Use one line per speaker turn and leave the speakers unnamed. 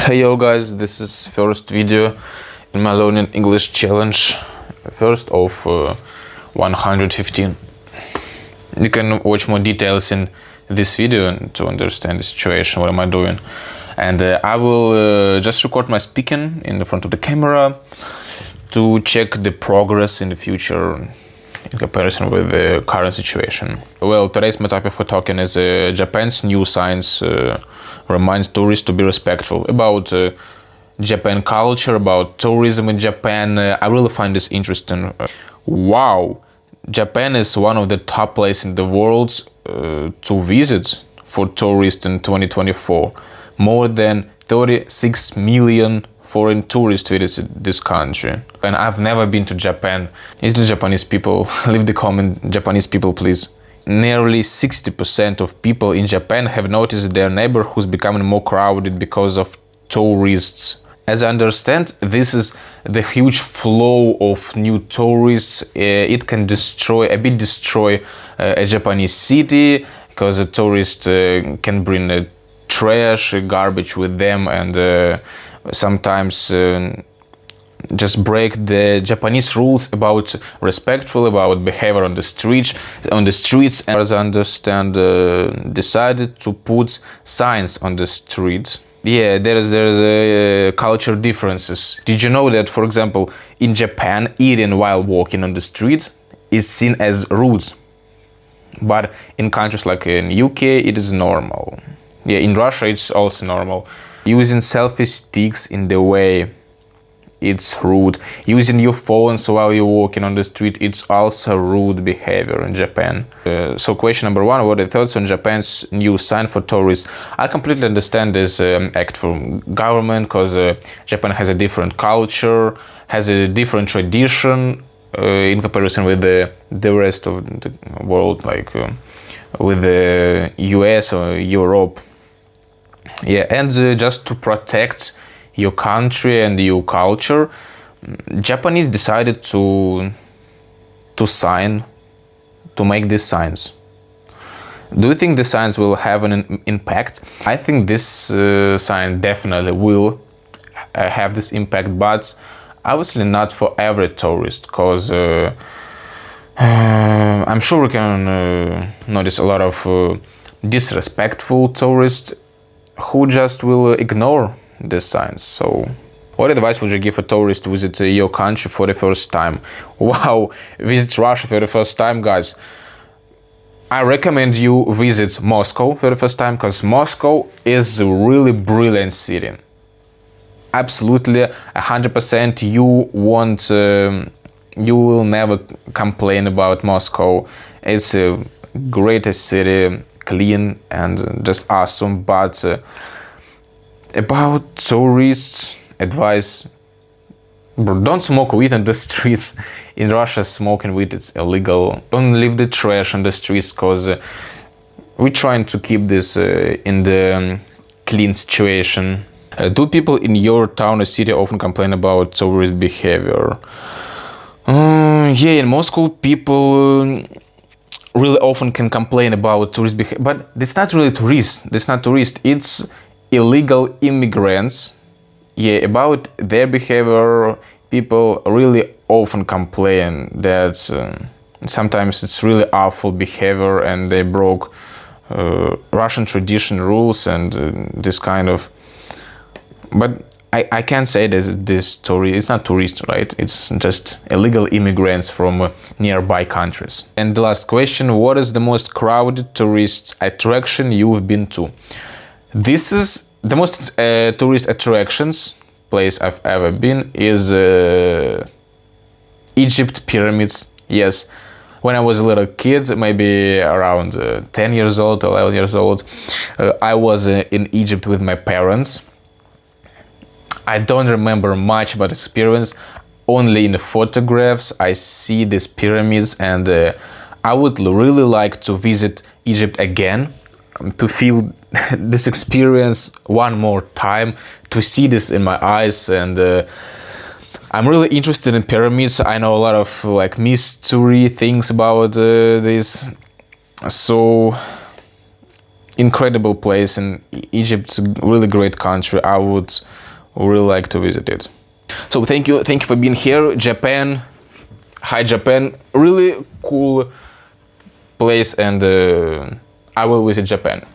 Hey yo guys, this is first video in my learning English challenge, first of 115. You can watch more details in this video to understand the situation, what am I doing. And I will just record my speaking in the front of the camera to check the progress in the future in comparison with the current situation. Well, today's my topic for talking is Japan's new signs reminds tourists to be respectful. About Japan culture, about tourism in Japan. I really find this interesting. Wow! Japan is one of the top places in the world to visit for tourists in 2024. More than 36 million foreign tourists visit this country. And I've never been to Japan. Is the Japanese people? Leave the comment, Japanese people, please. Nearly 60% of people in Japan have noticed their neighborhoods becoming more crowded because of tourists. As I understand, this is the huge flow of new tourists. It can destroy a Japanese city because a tourist can bring trash, garbage with them, and sometimes just break the Japanese rules about respectful, about behavior on the streets. And as I understand, decided to put signs on the streets. Yeah, there's a culture differences. Did you know that, for example, in Japan, eating while walking on the street is seen as rude, but in countries like in UK, it is normal. Yeah, in Russia, it's also normal. Using selfie sticks in the way, it's rude. Using your phones while you're walking on the street, it's also rude behavior in Japan. So question number one, what are your thoughts on Japan's new sign for tourists? I completely understand this act from government because Japan has a different culture, has a different tradition in comparison with the rest of the world, like with the US or Europe. Yeah, and just to protect your country and your culture, Japanese decided to make these signs. Do you think the signs will have an impact? I think this sign definitely will have this impact, but obviously not for every tourist, because I'm sure we can notice a lot of disrespectful tourists who just will ignore the signs. So what advice would you give a tourist to visit your country for the first time? Wow, visit Russia for the first time, guys. I recommend you visit Moscow for the first time, because Moscow is a really brilliant city. Absolutely 100% you will never complain about Moscow. It's a greatest city, clean and just awesome. But about tourists, advice: don't smoke weed on the streets. In Russia, smoking weed is illegal. Don't leave the trash on the streets, because we're trying to keep this in the clean situation. Do people in your town or city often complain about tourist behavior? Yeah, in Moscow, people really often can complain about tourist behavior, but it's not really tourists. It's not tourists. It's illegal immigrants. Yeah, about their behavior, people really often complain that sometimes it's really awful behavior and they broke Russian tradition rules and this kind of. But I can't say that this tourist, it's not tourists, right? It's just illegal immigrants from nearby countries. And the last question, what is the most crowded tourist attraction you've been to? This is the most tourist attractions place I've ever been is Egypt pyramids. Yes, when I was a little kid, maybe around 10 years old, 11 years old, I was in Egypt with my parents. I don't remember much about experience, only in the photographs I see these pyramids, and I would really like to visit Egypt again, to feel this experience one more time, to see this in my eyes. And I'm really interested in pyramids. I know a lot of like mystery things about this, so incredible place, and Egypt's a really great country. I would really like to visit it. So thank you for being here. Japan, hi Japan, really cool place, and I will visit Japan.